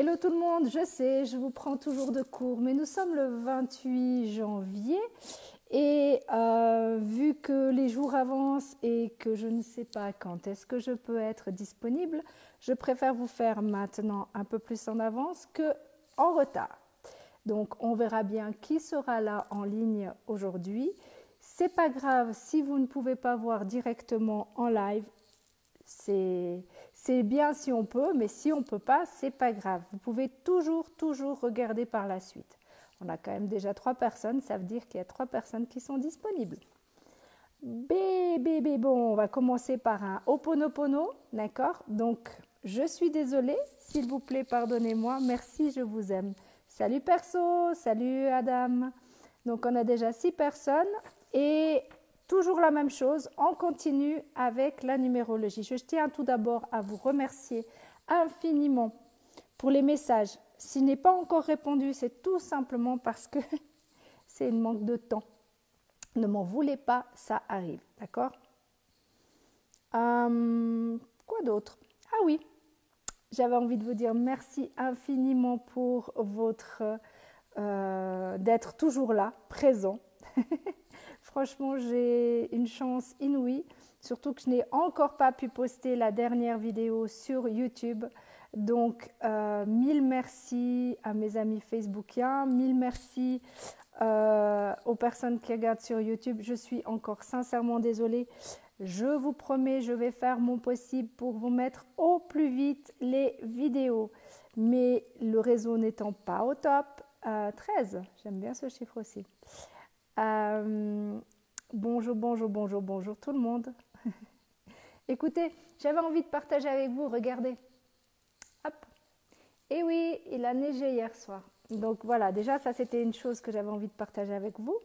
Hello tout le monde, je sais, je vous prends toujours de court, mais nous sommes le 28 janvier et vu que les jours avancent et que je ne sais pas quand est-ce que je peux être disponible, je préfère vous faire maintenant un peu plus en avance qu'en retard. Donc on verra bien qui sera là en ligne aujourd'hui. C'est pas grave si vous ne pouvez pas voir directement en live. C'est bien si on peut, mais si on ne peut pas, c'est pas grave. Vous pouvez toujours regarder par la suite. On a quand même déjà 3 personnes, ça veut dire qu'il y a 3 personnes qui sont disponibles. Bon, on va commencer par un Ho'oponopono, d'accord? Donc, je suis désolée, s'il vous plaît, pardonnez-moi, merci, je vous aime. Salut perso, salut Adam. Donc, on a déjà 6 personnes et toujours la même chose, on continue avec la numérologie. Je tiens tout d'abord à vous remercier infiniment pour les messages. S'il n'est pas encore répondu, c'est tout simplement parce que c'est un manque de temps. Ne m'en voulez pas, ça arrive, d'accord? Quoi d'autre? Ah oui, j'avais envie de vous dire merci infiniment pour votre d'être toujours là, présent. Franchement, j'ai une chance inouïe, surtout que je n'ai encore pas pu poster la dernière vidéo sur YouTube. Donc, 1000 merci à mes amis facebookiens, 1000 merci aux personnes qui regardent sur YouTube. Je suis encore sincèrement désolée. Je vous promets, je vais faire mon possible pour vous mettre au plus vite les vidéos. Mais le réseau n'étant pas au top, 13, j'aime bien ce chiffre aussi. Bonjour tout le monde. Écoutez, j'avais envie de partager avec vous, regardez. Hop. Et oui, il a neigé hier soir. Donc voilà, déjà ça c'était une chose que j'avais envie de partager avec vous.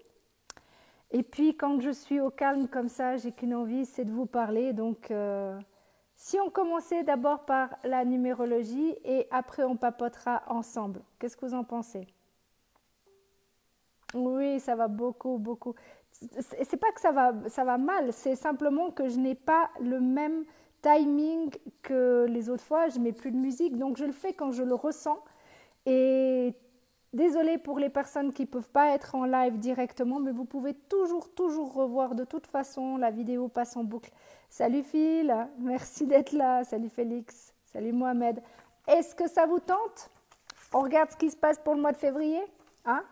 Et puis quand je suis au calme comme ça, j'ai qu'une envie, c'est de vous parler. Donc si on commençait d'abord par la numérologie et après on papotera ensemble. Qu'est-ce que vous en pensez? Oui, ça va beaucoup. C'est pas que ça va mal, c'est simplement que je n'ai pas le même timing que les autres fois. Je mets plus de musique, donc je le fais quand je le ressens. Et désolée pour les personnes qui ne peuvent pas être en live directement, mais vous pouvez toujours revoir. De toute façon, la vidéo passe en boucle. Salut Phil, merci d'être là. Salut Félix, salut Mohamed. Est-ce que ça vous tente? On regarde ce qui se passe pour le mois de février, hein?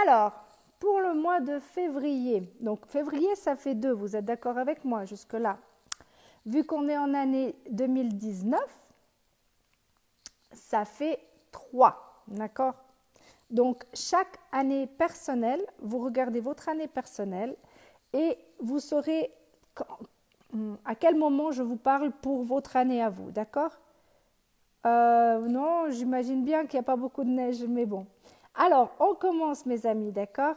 Alors, pour le mois de février, donc février ça fait 2, vous êtes d'accord avec moi jusque-là? Vu qu'on est en année 2019, ça fait 3, d'accord? Donc, chaque année personnelle, vous regardez votre année personnelle et vous saurez à quel moment je vous parle pour votre année à vous, d'accord? Non, j'imagine bien qu'il n'y a pas beaucoup de neige, mais bon. Alors, on commence mes amis, d'accord?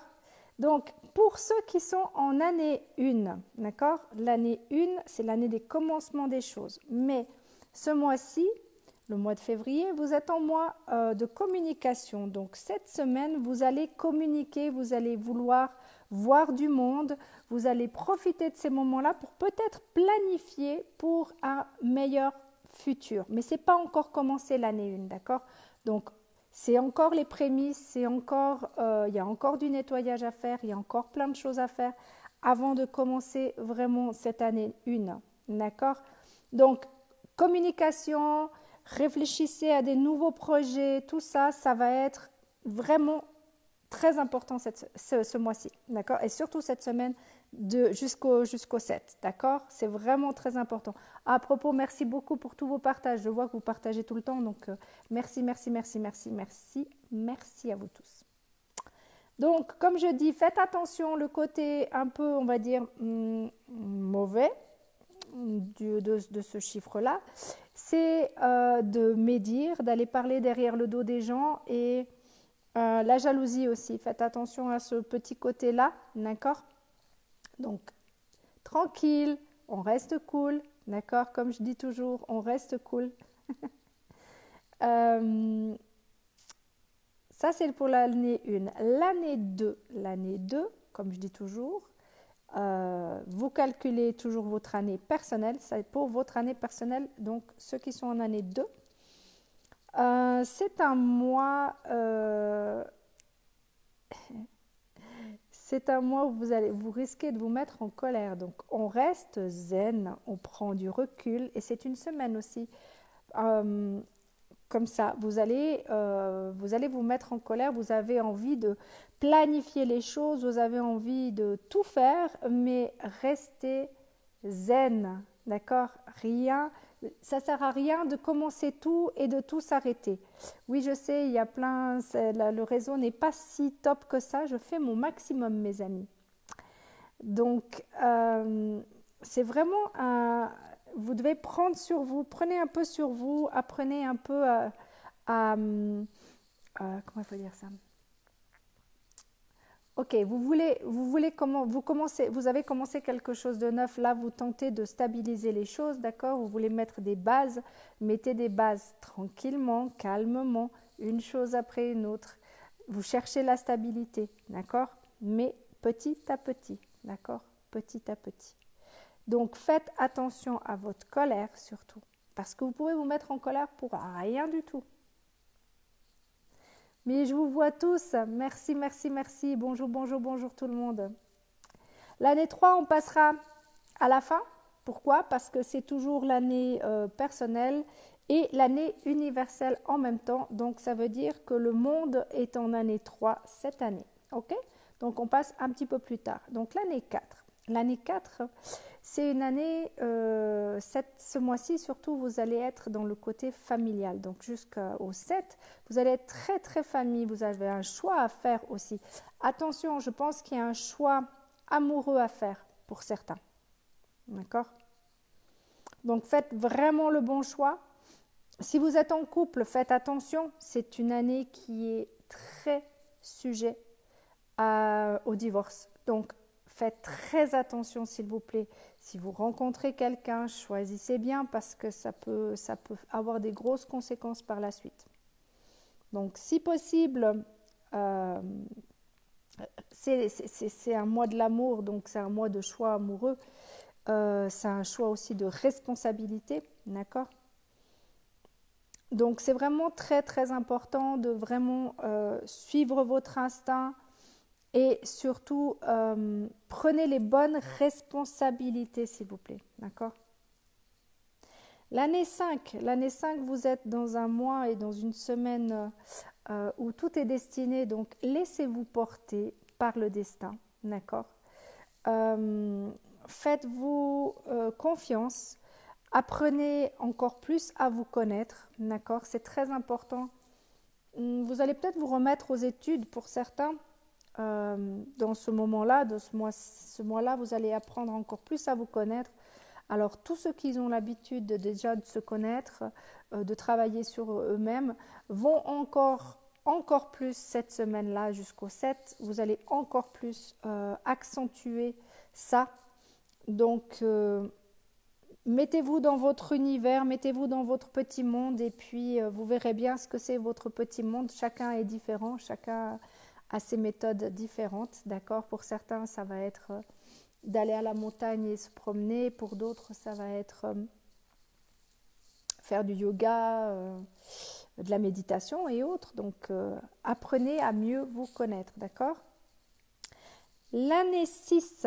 Donc, pour ceux qui sont en année 1, d'accord? L'année 1, c'est l'année des commencements des choses. Mais ce mois-ci, le mois de février, vous êtes en mois de communication. Donc, cette semaine, vous allez communiquer, vous allez vouloir voir du monde, vous allez profiter de ces moments-là pour peut-être planifier pour un meilleur futur. Mais ce n'est pas encore commencé l'année 1, d'accord? Donc, c'est encore les prémices, c'est encore, il y a encore du nettoyage à faire, il y a encore plein de choses à faire avant de commencer vraiment cette année 1, d'accord? Donc, communication, réfléchissez à des nouveaux projets, tout ça, ça va être vraiment très important ce mois-ci, d'accord? Et surtout cette semaine jusqu'au 7, d'accord? C'est vraiment très important. À propos, merci beaucoup pour tous vos partages. Je vois que vous partagez tout le temps, donc merci à vous tous. Donc, comme je dis, faites attention, le côté un peu, on va dire, mauvais de ce chiffre-là, c'est de médire, d'aller parler derrière le dos des gens et la jalousie aussi. Faites attention à ce petit côté-là, d'accord? Donc, tranquille, on reste cool, d'accord? Comme je dis toujours, on reste cool. Ça, c'est pour l'année 1. L'année 2, comme je dis toujours, vous calculez toujours votre année personnelle. C'est pour votre année personnelle, donc ceux qui sont en année 2. C'est un mois, c'est un mois où vous risquez de vous mettre en colère. Donc, on reste zen, on prend du recul et c'est une semaine aussi. Euh, Comme ça, vous allez vous mettre en colère, vous avez envie de planifier les choses, vous avez envie de tout faire, mais restez zen, d'accord? Rien, ça sert à rien de commencer tout et de tout s'arrêter. Oui, je sais, il y a plein, le réseau n'est pas si top que ça, je fais mon maximum, mes amis. Donc, c'est vraiment un... Vous devez prendre sur vous, prenez un peu sur vous, apprenez un peu comment il faut dire ça? Ok, vous avez commencé quelque chose de neuf, là vous tentez de stabiliser les choses, d'accord? Vous voulez mettre des bases, mettez des bases tranquillement, calmement, une chose après une autre. Vous cherchez la stabilité, d'accord? Mais petit à petit, d'accord? Petit à petit. Donc faites attention à votre colère surtout, parce que vous pouvez vous mettre en colère pour rien du tout. Mais je vous vois tous. Merci, merci, merci. Bonjour, bonjour, bonjour tout le monde. L'année 3, on passera à la fin. Pourquoi? Parce que c'est toujours l'année personnelle et l'année universelle en même temps. Donc, ça veut dire que le monde est en année 3 cette année. OK? Donc, on passe un petit peu plus tard. Donc, l'année 4. L'année 4, c'est une année, ce mois-ci surtout, vous allez être dans le côté familial. Donc jusqu'au 7, vous allez être très très famille, vous avez un choix à faire aussi. Attention, je pense qu'il y a un choix amoureux à faire pour certains. D'accord? Donc faites vraiment le bon choix. Si vous êtes en couple, faites attention, c'est une année qui est très sujet au divorce. Donc faites très attention s'il vous plaît. Si vous rencontrez quelqu'un, choisissez bien parce que ça peut avoir des grosses conséquences par la suite. Donc si possible, c'est un mois de l'amour, donc c'est un mois de choix amoureux. C'est un choix aussi de responsabilité, d'accord? Donc c'est vraiment très très important de vraiment suivre votre instinct. Et surtout, prenez les bonnes responsabilités, s'il vous plaît. D'accord? L'année 5, vous êtes dans un mois et dans une semaine où tout est destiné. Donc, laissez-vous porter par le destin. D'accord? Faites-vous confiance. Apprenez encore plus à vous connaître. D'accord? C'est très important. Vous allez peut-être vous remettre aux études pour certains. Dans ce moment-là, ce mois-là, vous allez apprendre encore plus à vous connaître. Alors, tous ceux qui ont l'habitude déjà de se connaître, de travailler sur eux-mêmes, vont encore plus cette semaine-là jusqu'au 7. Vous allez encore plus accentuer ça. Donc, mettez-vous dans votre univers, mettez-vous dans votre petit monde et puis vous verrez bien ce que c'est votre petit monde. Chacun est différent, chacun à ses méthodes différentes, d'accord? Pour certains, ça va être d'aller à la montagne et se promener. Pour d'autres, ça va être faire du yoga, de la méditation et autres. Donc, apprenez à mieux vous connaître, d'accord? L'année 6,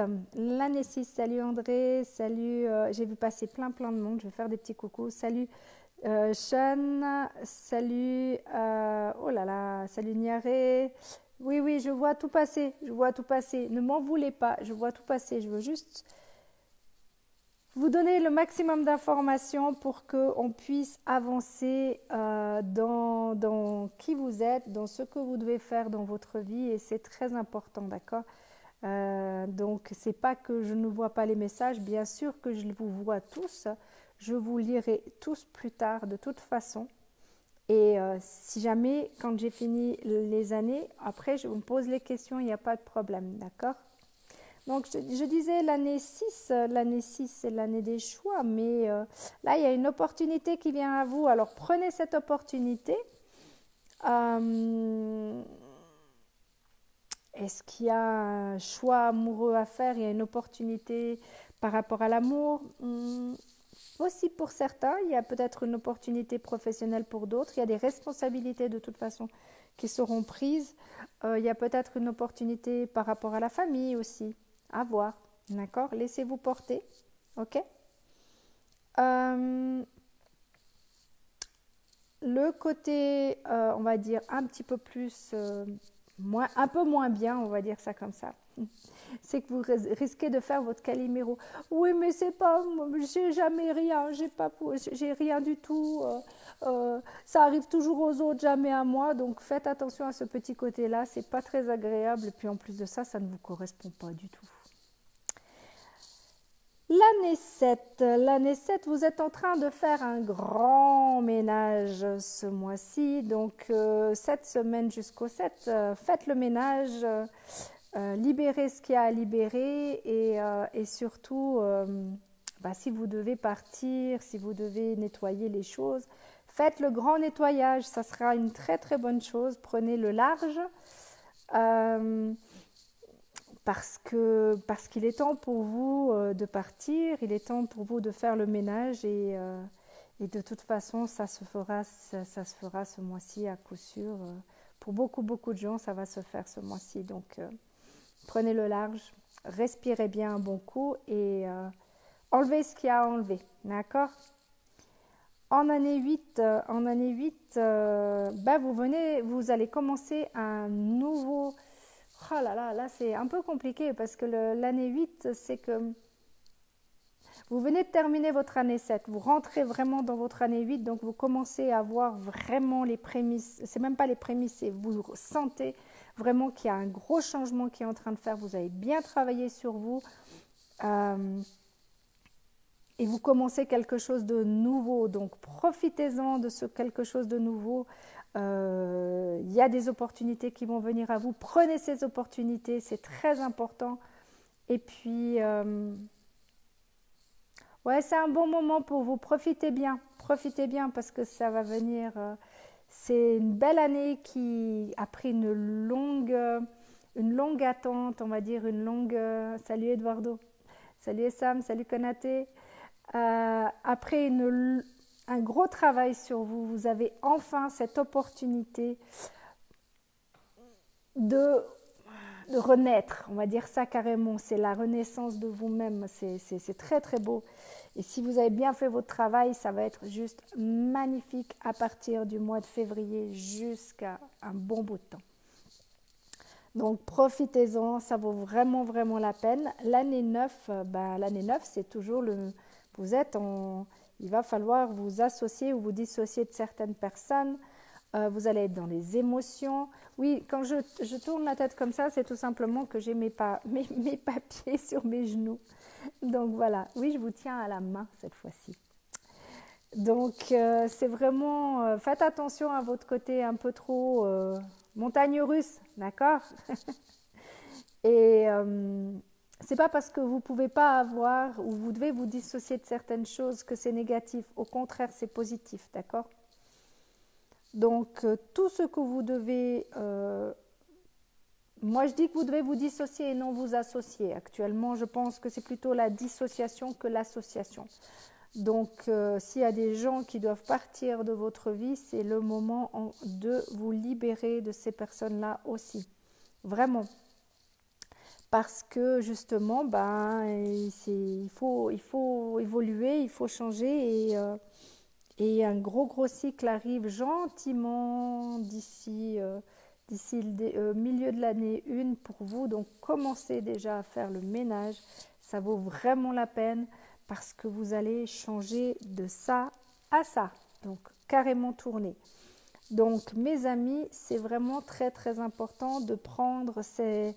salut André, salut, j'ai vu passer plein de monde, je vais faire des petits coucous, salut Sean, salut, oh là là, salut Niaré. Oui, je vois tout passer, Ne m'en voulez pas, je vois tout passer. Je veux juste vous donner le maximum d'informations pour qu'on puisse avancer dans qui vous êtes, dans ce que vous devez faire dans votre vie et c'est très important, d'accord? Donc, c'est pas que je ne vois pas les messages, bien sûr que je vous vois tous. Je vous lirai tous plus tard de toute façon. Et si jamais, quand j'ai fini les années, après je me pose les questions, il n'y a pas de problème, d'accord? Donc je disais l'année 6, c'est l'année des choix, mais là il y a une opportunité qui vient à vous, alors prenez cette opportunité. Est-ce qu'il y a un choix amoureux à faire? Il y a une opportunité par rapport à l'amour? aussi pour certains, il y a peut-être une opportunité professionnelle pour d'autres, il y a des responsabilités de toute façon qui seront prises. Il y a peut-être une opportunité par rapport à la famille aussi, à voir, d'accord? Laissez-vous porter, ok? Le côté, on va dire, un petit peu plus, un peu moins bien, on va dire ça comme ça, c'est que vous risquez de faire votre Calimero. Oui, mais c'est pas, j'ai jamais rien, j'ai rien du tout. Ça arrive toujours aux autres, jamais à moi. Donc faites attention à ce petit côté-là, c'est pas très agréable. Et puis en plus de ça, ça ne vous correspond pas du tout. L'année 7, vous êtes en train de faire un grand ménage ce mois-ci. Donc cette semaine jusqu'au 7, faites le ménage. Libérez ce qu'il y a à libérer et surtout, si vous devez partir, si vous devez nettoyer les choses, faites le grand nettoyage, ça sera une très très bonne chose. Prenez le large parce qu'il est temps pour vous de partir, il est temps pour vous de faire le ménage et de toute façon ça se fera ce mois-ci à coup sûr. Pour beaucoup de gens, ça va se faire ce mois-ci, donc prenez le large, respirez bien un bon coup et enlevez ce qu'il y a à enlever, d'accord? En année 8, vous allez commencer un nouveau... Oh là c'est un peu compliqué parce que l'année 8, c'est que vous venez de terminer votre année 7, vous rentrez vraiment dans votre année 8, donc vous commencez à voir vraiment les prémices, c'est même pas les prémices, vous sentez vraiment qu'il y a un gros changement qui est en train de faire, vous avez bien travaillé sur vous et vous commencez quelque chose de nouveau, donc profitez-en de ce quelque chose de nouveau. Il y a des opportunités qui vont venir à vous, prenez ces opportunités, c'est très important. Et puis ouais, c'est un bon moment pour vous, profitez bien parce que ça va venir. C'est une belle année qui a pris une longue attente, on va dire salut Eduardo, salut Sam, salut Konaté. Après un gros travail sur vous, vous avez enfin cette opportunité de renaître, on va dire ça carrément, c'est la renaissance de vous-même, c'est très très beau. Et si vous avez bien fait votre travail, ça va être juste magnifique à partir du mois de février jusqu'à un bon bout de temps. Donc profitez-en, ça vaut vraiment la peine. L'année 9, c'est toujours il va falloir vous associer ou vous dissocier de certaines personnes. Vous allez être dans les émotions. Oui, quand je tourne la tête comme ça, c'est tout simplement que j'ai mes papiers sur mes genoux. Donc voilà, oui, je vous tiens à la main cette fois-ci. Donc c'est vraiment, faites attention à votre côté un peu trop montagne russe, d'accord? Et c'est pas parce que vous pouvez pas avoir ou vous devez vous dissocier de certaines choses que c'est négatif. Au contraire, c'est positif, d'accord? Donc tout ce que vous devez... moi, je dis que vous devez vous dissocier et non vous associer. Actuellement, je pense que c'est plutôt la dissociation que l'association. Donc, s'il y a des gens qui doivent partir de votre vie, c'est le moment de vous libérer de ces personnes-là aussi. Vraiment. Parce que justement, il faut évoluer, il faut changer et un gros cycle arrive gentiment d'ici le milieu de l'année 1 pour vous. Donc, commencez déjà à faire le ménage. Ça vaut vraiment la peine parce que vous allez changer de ça à ça. Donc, carrément tourner. Donc, mes amis, c'est vraiment très important de prendre ces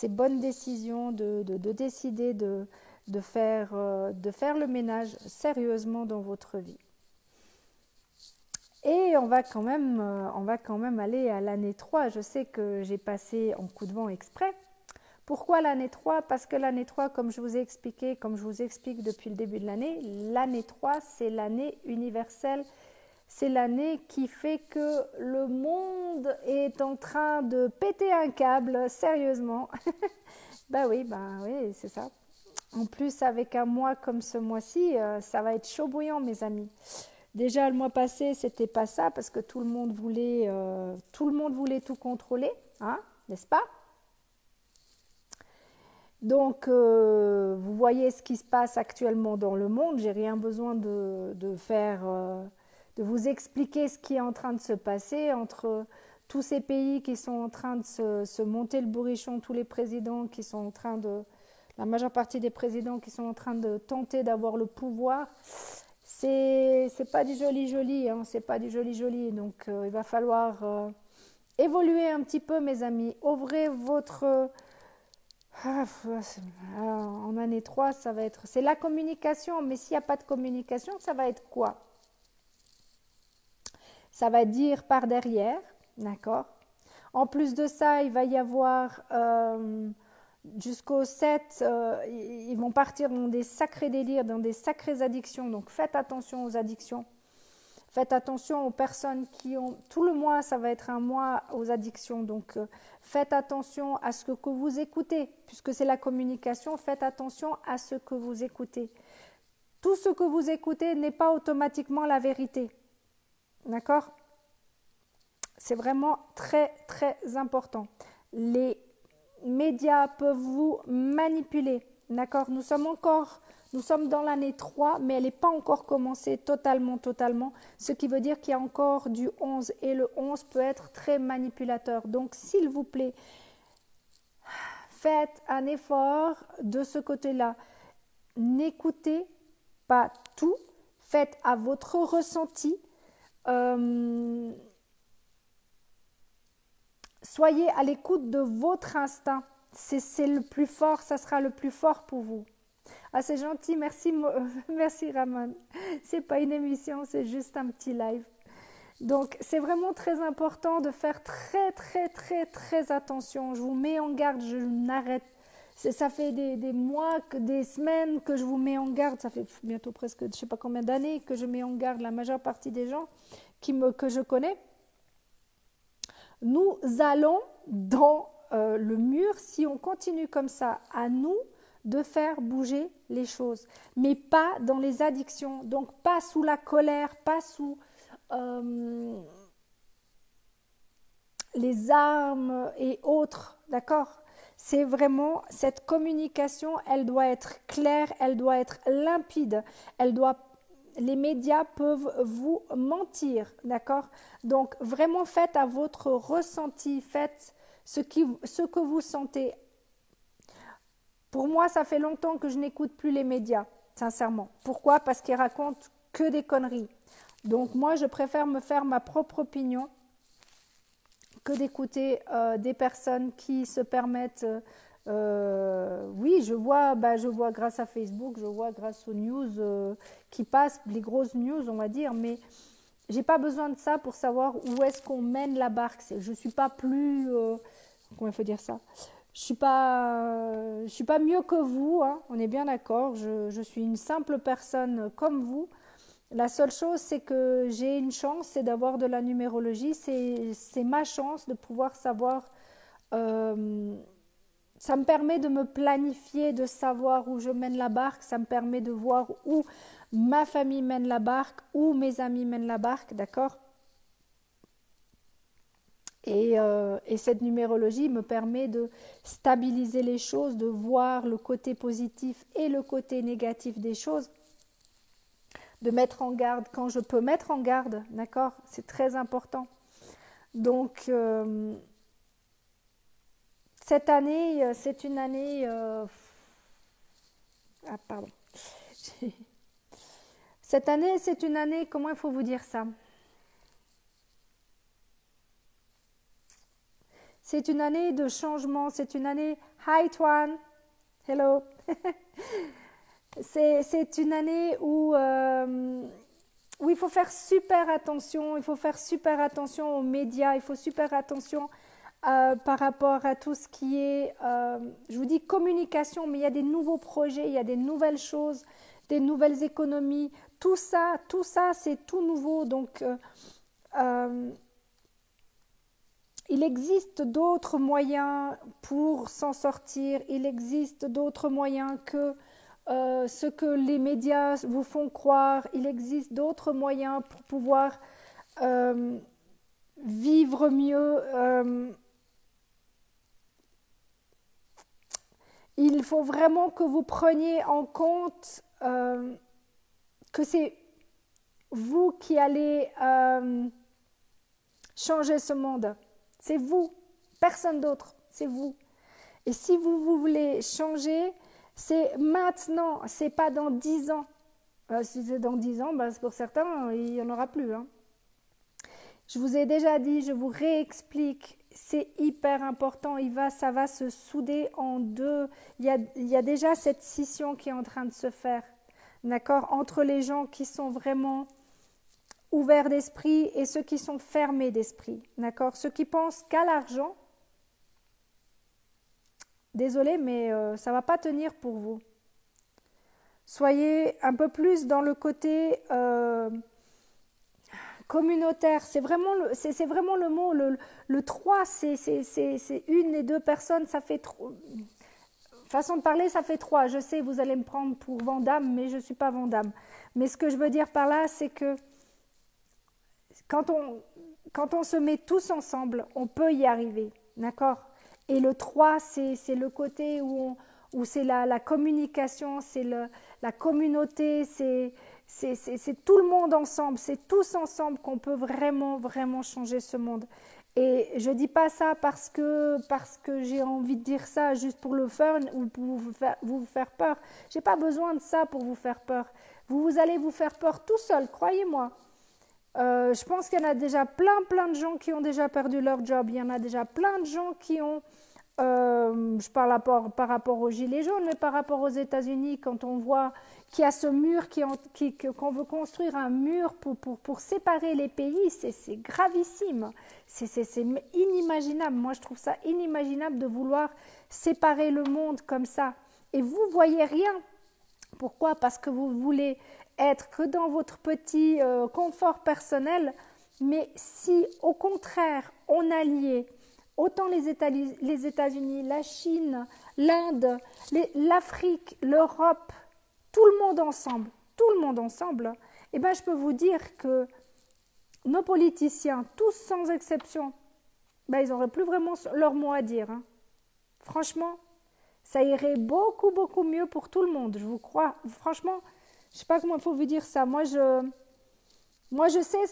bonnes décisions, de décider de faire le ménage sérieusement dans votre vie. Et on va quand même aller à l'année 3. Je sais que j'ai passé en coup de vent exprès. Pourquoi l'année 3? Parce que l'année 3, comme je vous ai expliqué, comme je vous explique depuis le début de l'année 3, c'est l'année universelle. C'est l'année qui fait que le monde est en train de péter un câble, sérieusement. Oui, c'est ça. En plus, avec un mois comme ce mois-ci, ça va être chaud bouillant, mes amis. Déjà, le mois passé, c'était pas ça parce que tout le monde voulait tout contrôler, hein, n'est-ce pas? Donc, vous voyez ce qui se passe actuellement dans le monde. J'ai rien besoin de vous expliquer ce qui est en train de se passer entre tous ces pays qui sont en train de se monter le bourrichon, tous les présidents qui sont en train de, la majeure partie des présidents qui sont en train de tenter d'avoir le pouvoir. C'est pas du joli joli, hein, c'est pas du joli joli. Donc, il va falloir évoluer un petit peu, mes amis. Ouvrez votre en année 3, ça va être... C'est la communication, mais s'il n'y a pas de communication, ça va être quoi? Ça va dire par derrière, d'accord? En plus de ça, il va y avoir jusqu'au 7, ils vont partir dans des sacrés délires, dans des sacrées addictions. Donc faites attention aux addictions. Faites attention aux personnes qui ont... Tout le mois, ça va être un mois aux addictions. Donc, faites attention à ce que vous écoutez. Puisque c'est la communication, faites attention à ce que vous écoutez. Tout ce que vous écoutez n'est pas automatiquement la vérité. D'accord? C'est vraiment très, très important. Les médias peuvent vous manipuler. D'accord? Nous sommes dans l'année 3, mais elle n'est pas encore commencée totalement, ce qui veut dire qu'il y a encore du 11 et le 11 peut être très manipulateur. Donc, s'il vous plaît, faites un effort de ce côté-là. N'écoutez pas tout, faites à votre ressenti. Soyez à l'écoute de votre instinct. C'est le plus fort, ça sera le plus fort pour vous. Ah, c'est gentil, merci, merci Ramon. C'est pas une émission, c'est juste un petit live. Donc, c'est vraiment très important de faire très, très, très, très attention. Je vous mets en garde, je n'arrête. Ça fait des mois, des semaines que je vous mets en garde. Ça fait bientôt presque, je ne sais pas combien d'années que je mets en garde la majeure partie des gens que je connais. Nous allons dans le mur si on continue comme ça. À nous de faire bouger les choses, mais pas dans les addictions, donc pas sous la colère, pas sous les armes et autres, d'accord? C'est vraiment cette communication, elle doit être claire, elle doit être limpide, les médias peuvent vous mentir, d'accord? Donc vraiment faites à votre ressenti, faites ce que vous sentez. Pour moi, ça fait longtemps que je n'écoute plus les médias, sincèrement. Pourquoi? Parce qu'ils racontent que des conneries. Donc moi, je préfère me faire ma propre opinion que d'écouter des personnes qui se permettent... oui, je vois grâce à Facebook, je vois grâce aux news qui passent, les grosses news, on va dire, mais j'ai pas besoin de ça pour savoir où est-ce qu'on mène la barque. Je suis pas plus... comment il faut dire ça? Je suis pas mieux que vous, hein, on est bien d'accord. Je suis une simple personne comme vous. La seule chose, c'est que j'ai une chance, c'est d'avoir de la numérologie. C'est ma chance de pouvoir savoir. Ça me permet de me planifier, de savoir où je mène la barque. Ça me permet de voir où ma famille mène la barque, où mes amis mènent la barque, d'accord? Et cette numérologie me permet de stabiliser les choses, de voir le côté positif et le côté négatif des choses, de mettre en garde quand je peux mettre en garde, d'accord? C'est très important. Donc, cette année, c'est une année... Ah, pardon. Cette année, c'est une année, comment il faut vous dire ça? C'est une année de changement, c'est une année... Hi Twan, hello. C'est une année où il faut faire super attention, aux médias, il faut super attention par rapport à tout ce qui est, je vous dis communication, mais il y a des nouveaux projets, il y a des nouvelles choses, des nouvelles économies, tout ça c'est tout nouveau, donc... il existe d'autres moyens pour s'en sortir, il existe d'autres moyens que ce que les médias vous font croire. Il existe d'autres moyens pour pouvoir vivre mieux. Il faut vraiment que vous preniez en compte que c'est vous qui allez changer ce monde. C'est vous, personne d'autre, c'est vous. Et si vous voulez changer, c'est maintenant, c'est pas dans 10 ans. Si c'est dans 10 ans, ben, pour certains, il n'y en aura plus. Hein. Je vous ai déjà dit, je vous réexplique, c'est hyper important, ça va se souder en deux. Il y a déjà cette scission qui est en train de se faire, d'accord, entre les gens qui sont vraiment ouverts d'esprit et ceux qui sont fermés d'esprit, d'accord, ceux qui pensent qu'à l'argent. Désolée, mais ça ne va pas tenir pour vous. Soyez un peu plus dans le côté communautaire. C'est vraiment le mot. Le 3, c'est une et deux personnes, ça fait trop. Façon de parler, ça fait 3. Je sais, vous allez me prendre pour Vandame, mais je ne suis pas Vandame. Mais ce que je veux dire par là, c'est que quand on se met tous ensemble, on peut y arriver. D'accord ? Et le 3, c'est le côté où c'est la communication, c'est la communauté, c'est tout le monde ensemble, c'est tous ensemble qu'on peut vraiment, vraiment changer ce monde. Et je ne dis pas ça parce que j'ai envie de dire ça juste pour le fun ou pour vous faire peur. Je n'ai pas besoin de ça pour vous faire peur. Vous allez vous faire peur tout seul, croyez-moi. Je pense qu'il y en a déjà plein de gens qui ont déjà perdu leur job. Il y en a déjà plein de gens qui ont... je parle par rapport aux gilets jaunes, mais par rapport aux États-Unis, quand on voit qu'il y a ce mur, qu'on veut construire un mur pour séparer les pays, c'est gravissime. C'est inimaginable. Moi, je trouve ça inimaginable de vouloir séparer le monde comme ça. Et vous ne voyez rien. Pourquoi ? Parce que vous voulez être que dans votre petit confort personnel. Mais si, au contraire, on alliait autant les États-Unis, la Chine, l'Inde, l'Afrique, l'Europe, tout le monde ensemble, eh ben, je peux vous dire que nos politiciens, tous sans exception, ben, ils n'auraient plus vraiment leur mot à dire. Hein. Franchement, ça irait beaucoup, beaucoup mieux pour tout le monde, je vous crois. Franchement, je ne sais pas comment il faut vous dire ça. Moi, je sais...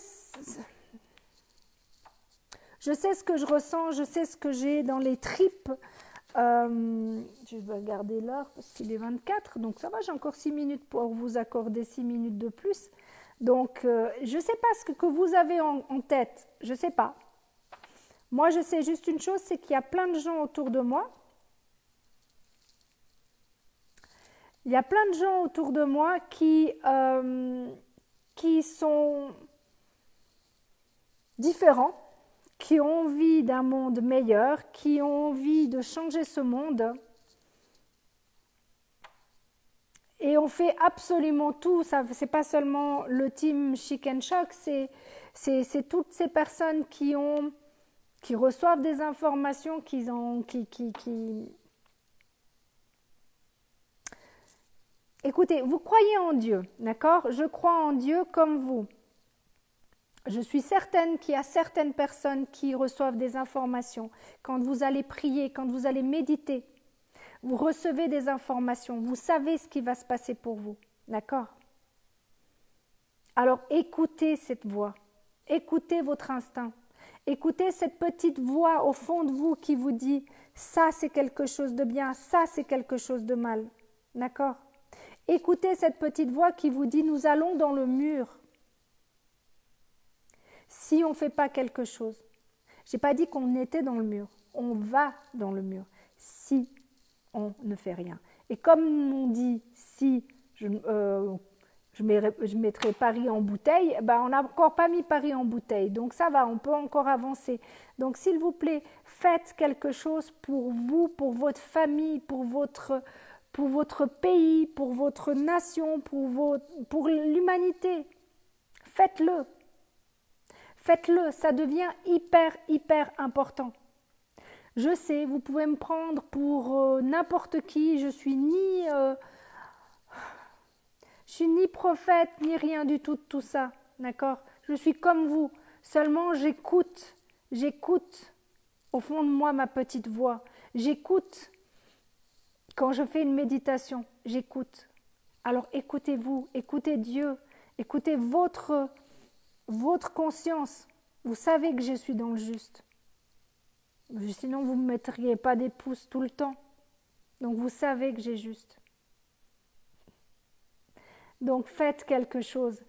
Je sais ce que je ressens, je sais ce que j'ai dans les tripes. Je vais regarder l'heure parce qu'il est 24, donc ça va, j'ai encore 6 minutes pour vous accorder 6 minutes de plus. Donc, je ne sais pas ce que vous avez en tête, je ne sais pas. Moi, je sais juste une chose, c'est qu'il y a plein de gens autour de moi. Il y a plein de gens autour de moi qui sont différents, qui ont envie d'un monde meilleur, qui ont envie de changer ce monde. Et on fait absolument tout. Ce n'est pas seulement le team Chic and Choc, c'est toutes ces personnes qui reçoivent des informations, Écoutez, vous croyez en Dieu, d'accord ? Je crois en Dieu comme vous. Je suis certaine qu'il y a certaines personnes qui reçoivent des informations. Quand vous allez prier, quand vous allez méditer, vous recevez des informations. Vous savez ce qui va se passer pour vous. D'accord ? Alors écoutez cette voix. Écoutez votre instinct. Écoutez cette petite voix au fond de vous qui vous dit « ça c'est quelque chose de bien, ça c'est quelque chose de mal ». D'accord ? Écoutez cette petite voix qui vous dit « nous allons dans le mur ». Si on ne fait pas quelque chose, je n'ai pas dit qu'on était dans le mur, on va dans le mur si on ne fait rien. Et comme on dit, si je mettrai Paris en bouteille, ben on n'a encore pas mis Paris en bouteille, donc ça va, on peut encore avancer. Donc s'il vous plaît, faites quelque chose pour vous, pour votre famille, pour votre pays, pour votre nation, pour l'humanité. Faites-le. Faites-le, ça devient hyper important. Je sais, vous pouvez me prendre pour n'importe qui, je suis ni Je suis ni prophète, ni rien du tout de tout ça, d'accord? Je suis comme vous, seulement j'écoute au fond de moi ma petite voix. J'écoute quand je fais une méditation, j'écoute. Alors écoutez-vous, écoutez Dieu, écoutez votre conscience. Vous savez que je suis dans le juste. Sinon, vous ne me mettriez pas des pouces tout le temps. Donc, vous savez que j'ai juste. Donc, faites quelque chose.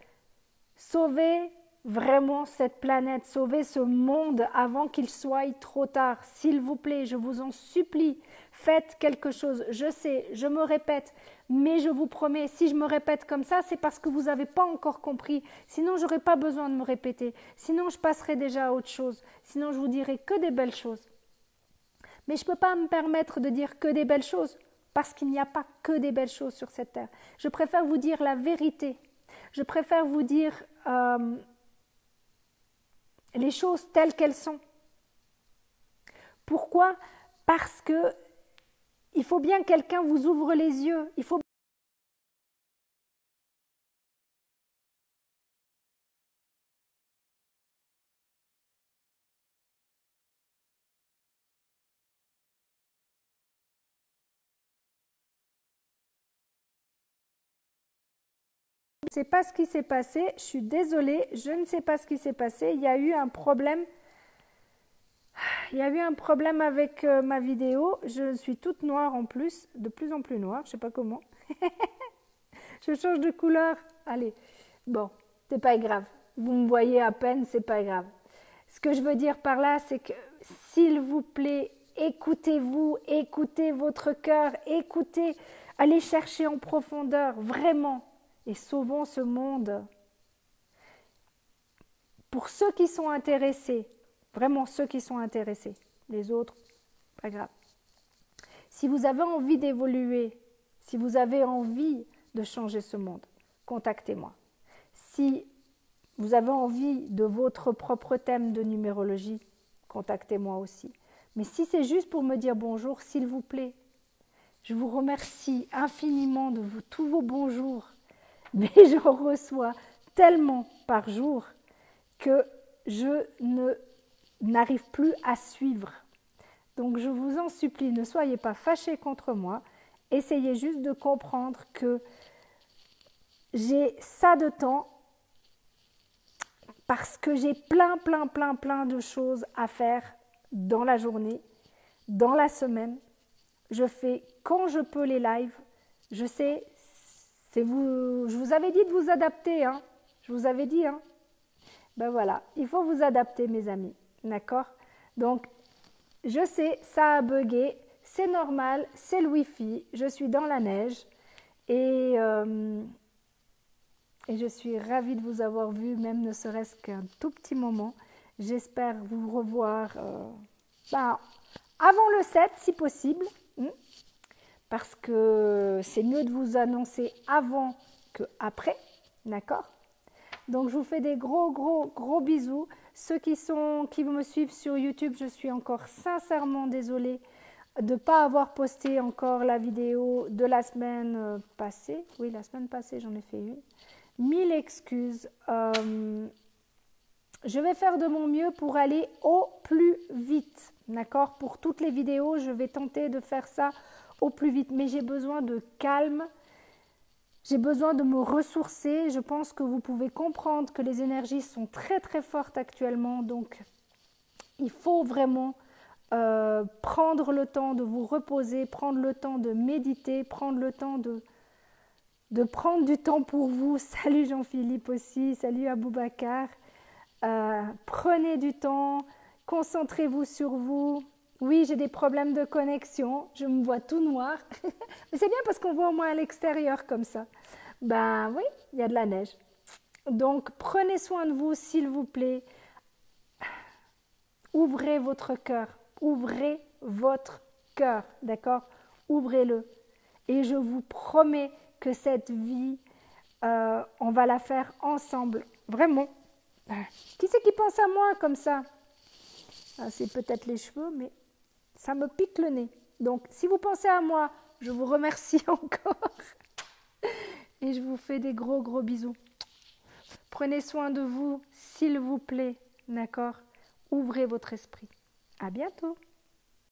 Sauvez vraiment cette planète, sauvez ce monde avant qu'il soit trop tard. S'il vous plaît, je vous en supplie, faites quelque chose. Je sais, je me répète, mais je vous promets, si je me répète comme ça, c'est parce que vous n'avez pas encore compris. Sinon, je n'aurais pas besoin de me répéter. Sinon, je passerai déjà à autre chose. Sinon, je vous dirai que des belles choses. Mais je ne peux pas me permettre de dire que des belles choses, parce qu'il n'y a pas que des belles choses sur cette terre. Je préfère vous dire la vérité. Je préfère vous dire les choses telles qu'elles sont. Pourquoi? Parce que il faut bien que quelqu'un vous ouvre les yeux. Il faut Je ne sais pas ce qui s'est passé, je suis désolée, je ne sais pas ce qui s'est passé. Il y a eu un problème. Il y a eu un problème avec ma vidéo. Je suis toute noire en plus, de plus en plus noire, je ne sais pas comment. Je change de couleur. Allez, bon, c'est pas grave. Vous me voyez à peine, c'est pas grave. Ce que je veux dire par là, c'est que s'il vous plaît, écoutez-vous, écoutez votre cœur, écoutez, allez chercher en profondeur, vraiment. Et sauvons ce monde. Pour ceux qui sont intéressés, vraiment ceux qui sont intéressés, les autres, pas grave. Si vous avez envie d'évoluer, si vous avez envie de changer ce monde, contactez-moi. Si vous avez envie de votre propre thème de numérologie, contactez-moi aussi. Mais si c'est juste pour me dire bonjour, s'il vous plaît, je vous remercie infiniment de tous vos bonjours. Mais j'en reçois tellement par jour que je n'arrive plus à suivre. Donc je vous en supplie, ne soyez pas fâchés contre moi, essayez juste de comprendre que j'ai ça de temps parce que j'ai plein de choses à faire dans la journée, dans la semaine. Je fais quand je peux les lives, je sais. Je vous avais dit de vous adapter, hein. Je vous avais dit, hein. Ben voilà, il faut vous adapter, mes amis, d'accord? Donc, je sais, ça a bugué, c'est normal, c'est le Wi-Fi, je suis dans la neige et je suis ravie de vous avoir vu, même ne serait-ce qu'un tout petit moment. J'espère vous revoir avant le 7, si possible. Parce que c'est mieux de vous annoncer avant qu'après, d'accord? Donc je vous fais des gros bisous. Ceux qui me suivent sur YouTube, je suis encore sincèrement désolée de ne pas avoir posté encore la vidéo de la semaine passée. Oui, la semaine passée, j'en ai fait une. 1000 excuses. Je vais faire de mon mieux pour aller au plus vite, d'accord? Pour toutes les vidéos, je vais tenter de faire ça au plus vite, mais j'ai besoin de calme, j'ai besoin de me ressourcer. Je pense que vous pouvez comprendre que les énergies sont très fortes actuellement, donc il faut vraiment prendre le temps de vous reposer, prendre le temps de méditer, prendre le temps de prendre du temps pour vous. Salut Jean-Philippe aussi, salut Aboubacar. Prenez du temps, concentrez-vous sur vous. Oui, j'ai des problèmes de connexion, je me vois tout noir. Mais c'est bien parce qu'on voit au moins à l'extérieur comme ça. Ben oui, il y a de la neige. Donc, prenez soin de vous, s'il vous plaît. Ouvrez votre cœur. Ouvrez votre cœur, d'accord? Ouvrez-le. Et je vous promets que cette vie, on va la faire ensemble. Vraiment. Qui c'est qui pense à moi comme ça? C'est peut-être les cheveux, mais ça me pique le nez. Donc, si vous pensez à moi, je vous remercie encore. et je vous fais des gros gros bisous. Prenez soin de vous, s'il vous plaît, d'accord? Ouvrez votre esprit. À bientôt.